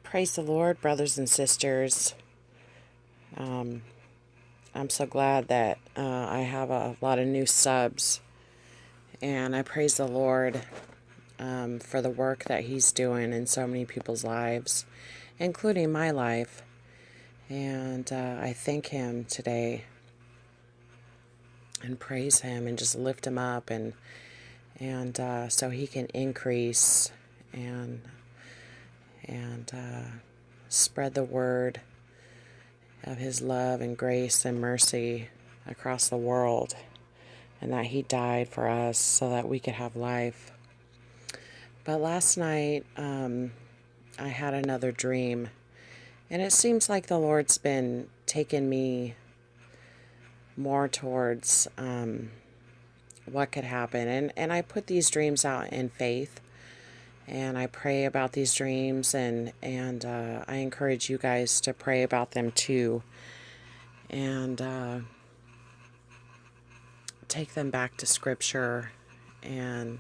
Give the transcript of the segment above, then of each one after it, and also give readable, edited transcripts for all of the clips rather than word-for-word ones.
Praise the Lord, brothers and sisters. I'm so glad that I have a lot of new subs, and I praise the Lord for the work that He's doing in so many people's lives, including my life. And I thank Him today and praise Him and just lift Him up, and so He can increase and spread the word of His love and grace and mercy across the world, and that He died for us so that we could have life. But last night, I had another dream, and it seems like the Lord's been taking me more towards what could happen. And I put these dreams out in faith, and I pray about these dreams, and I encourage you guys to pray about them too, and take them back to Scripture and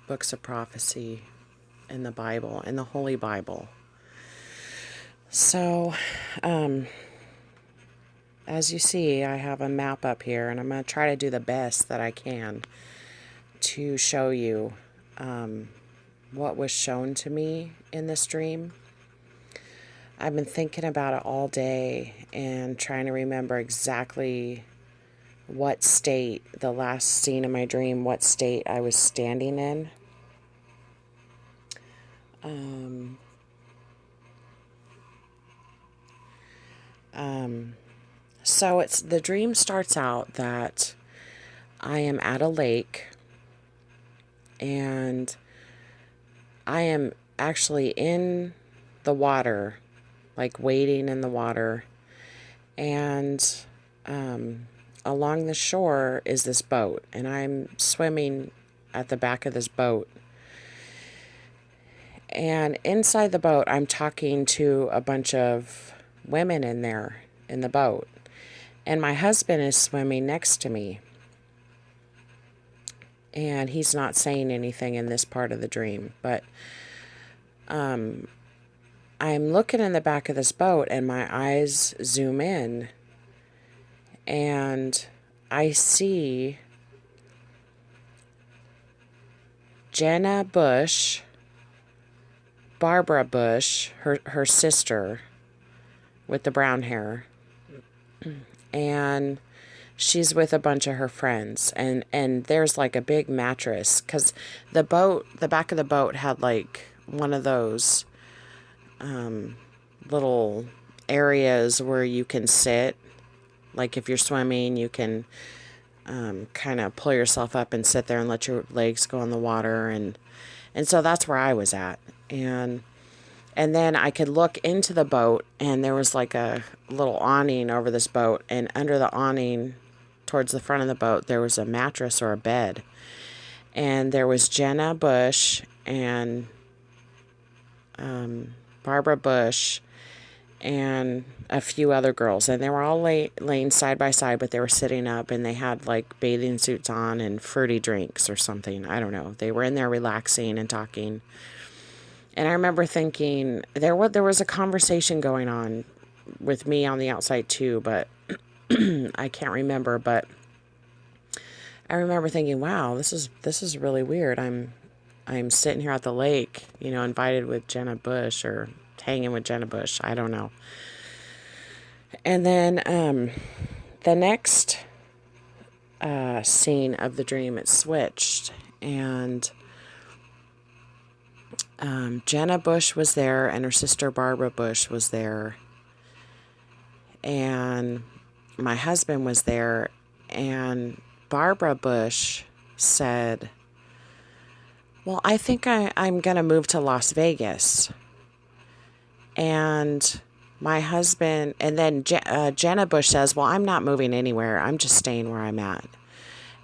books of prophecy in the Bible, in the Holy Bible. So, as you see, I have a map up here, and I'm going to try to do the best that I can to show you what was shown to me in this dream. I've been thinking about it all day and trying to remember exactly what state, the last scene of my dream, what state I was standing in. So the dream starts out that I am at a lake, and I am actually in the water, like wading in the water, and along the shore is this boat, and I'm swimming at the back of this boat. And inside the boat, I'm talking to a bunch of women in there in the boat, and my husband is swimming next to me, and he's not saying anything in this part of the dream, but I'm looking in the back of this boat, and my eyes zoom in, and I see Jenna Bush, Barbara Bush, her sister with the brown hair, and she's with a bunch of her friends, and there's like a big mattress, because the back of the boat had like one of those little areas where you can sit, like if you're swimming, you can kind of pull yourself up and sit there and let your legs go in the water, and so that's where I was at, and then I could look into the boat, and there was like a little awning over this boat, and under the awning towards the front of the boat there was a mattress or a bed, and there was Jenna Bush and Barbara Bush and a few other girls, and they were all laying side by side, but they were sitting up, and they had like bathing suits on and fruity drinks or something. I don't know. They were in there relaxing and talking. And I remember thinking there was a conversation going on with me on the outside too, but I can't remember. But I remember thinking, wow, this is really weird. I'm sitting here at the lake, invited with Jenna Bush or hanging with Jenna Bush. I don't know. And then the next scene of the dream, it switched, and Jenna Bush was there, and her sister Barbara Bush was there, and my husband was there, and Barbara Bush said, well, I think I'm going to move to Las Vegas. And my husband, and then Jenna Bush says, well, I'm not moving anywhere. I'm just staying where I'm at.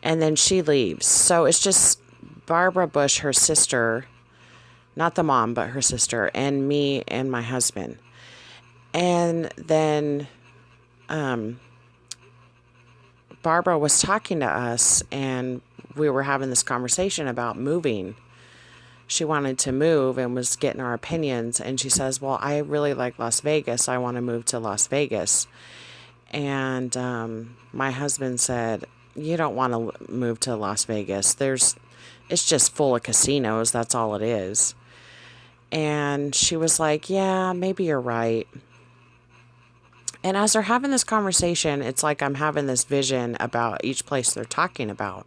And then she leaves. So it's just Barbara Bush, her sister, not the mom, but her sister, and me and my husband. And then Barbara was talking to us, and we were having this conversation about moving. she wanted to move and was getting our opinions. And she says, well, I really like Las Vegas. I want to move to Las Vegas. And my husband said, you don't want to move to Las Vegas. It's just full of casinos. That's all it is. And she was like, yeah, maybe you're right. And as they're having this conversation, it's like I'm having this vision about each place they're talking about.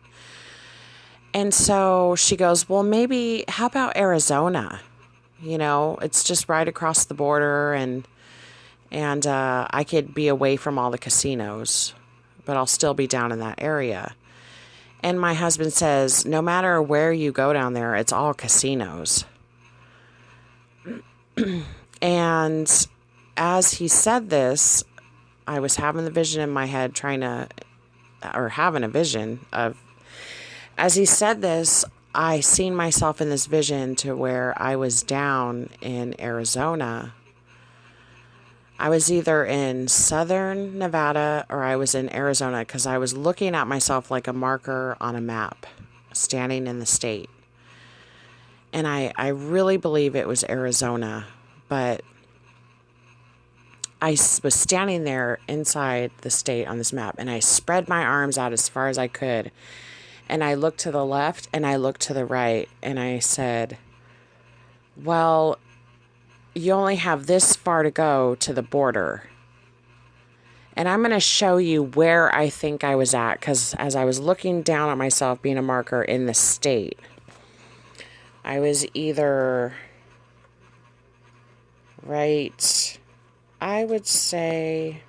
And so she goes, well, maybe, how about Arizona? It's just right across the border, and I could be away from all the casinos, but I'll still be down in that area. And my husband says, no matter where you go down there, it's all casinos. And as he said this, I was having the vision in my head, having a vision of, as he said this, I seen myself in this vision to where I was down in Arizona. I was either in southern Nevada or I was in Arizona, because I was looking at myself like a marker on a map, standing in the state. And I really believe it was Arizona, but I was standing there inside the state on this map, and I spread my arms out as far as I could. And I looked to the left and I looked to the right, and I said, well, you only have this far to go to the border. And I'm going to show you where I think I was at, because as I was looking down at myself being a marker in the state, I was either right, I would say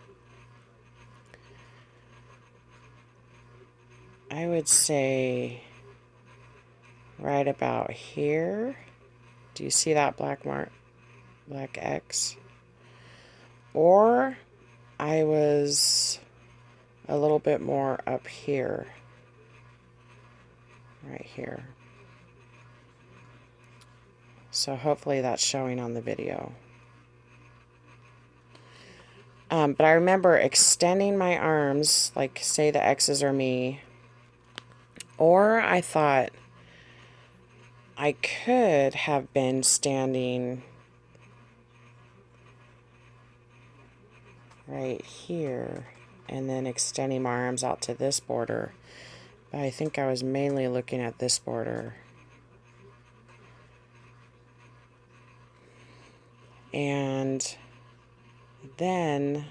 right about here. Do you see that black mark, black X? Or I was a little bit more up here, right here. So hopefully that's showing on the video. But I remember extending my arms, like say the X's are me, or I thought I could have been standing right here and then extending my arms out to this border. But I think I was mainly looking at this border. And then,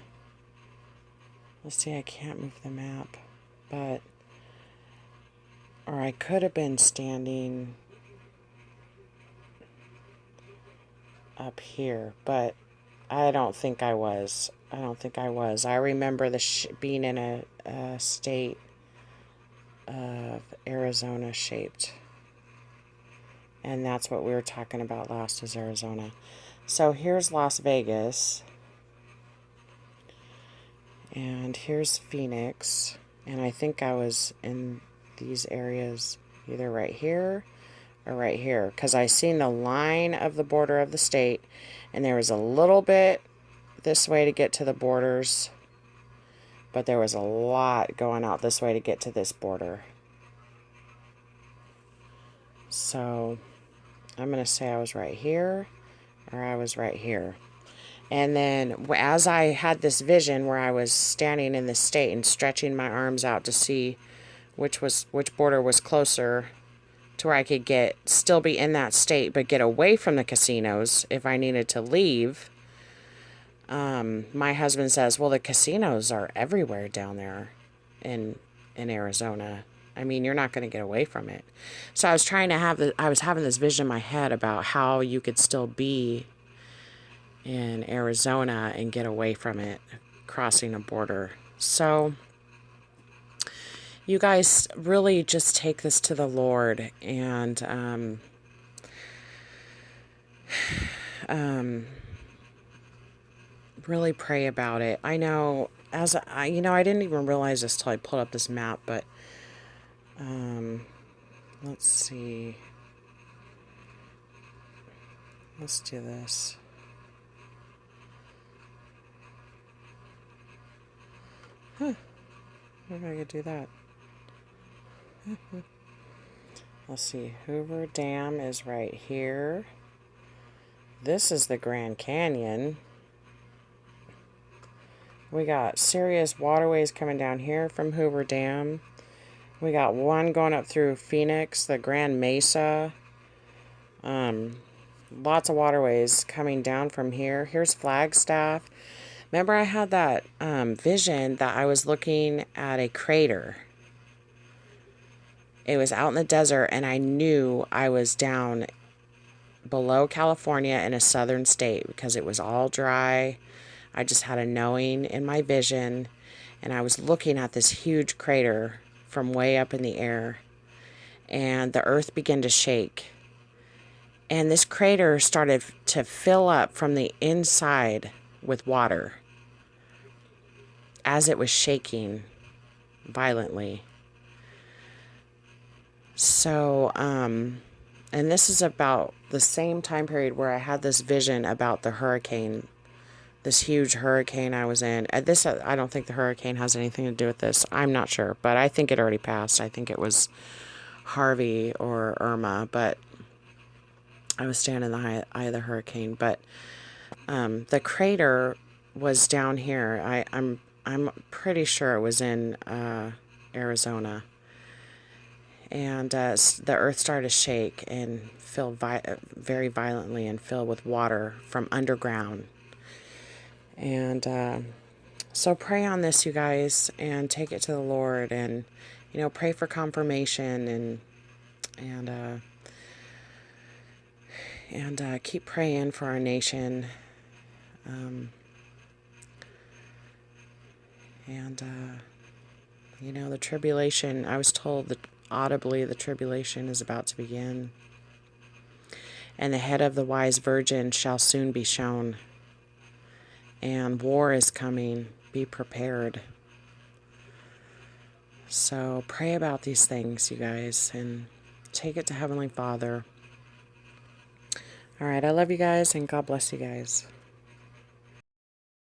let's see, I can't move the map, but, or I could have been standing up here, but I don't think I was. I remember being in a state of Arizona shaped. And that's what we were talking about last, was Arizona. So here's Las Vegas. And here's Phoenix. And I think I was in these areas either right here or right here, because I seen the line of the border of the state, and there was a little bit this way to get to the borders, but there was a lot going out this way to get to this border. So I'm going to say I was right here, or I was right here. And then as I had this vision where I was standing in this state and stretching my arms out to see which border was closer to where I could still be in that state, but get away from the casinos if I needed to leave. My husband says, well, the casinos are everywhere down there in Arizona. I mean, you're not going to get away from it. So I was having this vision in my head about how you could still be in Arizona and get away from it, crossing a border. So you guys really just take this to the Lord and really pray about it. I know, I didn't even realize this till I pulled up this map, but let's see. Let's do this. Huh. Maybe I could do that. Let's see, Hoover Dam is right here. This is the Grand Canyon. We got serious waterways coming down here from Hoover Dam. We got one going up through Phoenix, the Grand Mesa. Lots of waterways coming down from here. Here's Flagstaff. Remember I had that vision that I was looking at a crater. It was out in the desert, and I knew I was down below California in a southern state because it was all dry. I just had a knowing in my vision, and I was looking at this huge crater from way up in the air, and the earth began to shake. And this crater started to fill up from the inside with water as it was shaking violently. So, and this is about the same time period where I had this vision about the hurricane, this huge hurricane I was in. I don't think the hurricane has anything to do with this. I'm not sure, but I think it already passed. I think it was Harvey or Irma, but I was standing in the eye of the hurricane. But the crater was down here. I'm pretty sure it was in Arizona. And the earth started to shake and fill very violently and fill with water from underground. And so pray on this, you guys, and take it to the Lord, and pray for confirmation, and keep praying for our nation. The tribulation, I was told that audibly the tribulation is about to begin, and the head of the wise virgin shall soon be shown, and war is coming. Be prepared. So pray about these things, you guys, and take it to Heavenly Father. All right, I love you guys, and God bless you guys.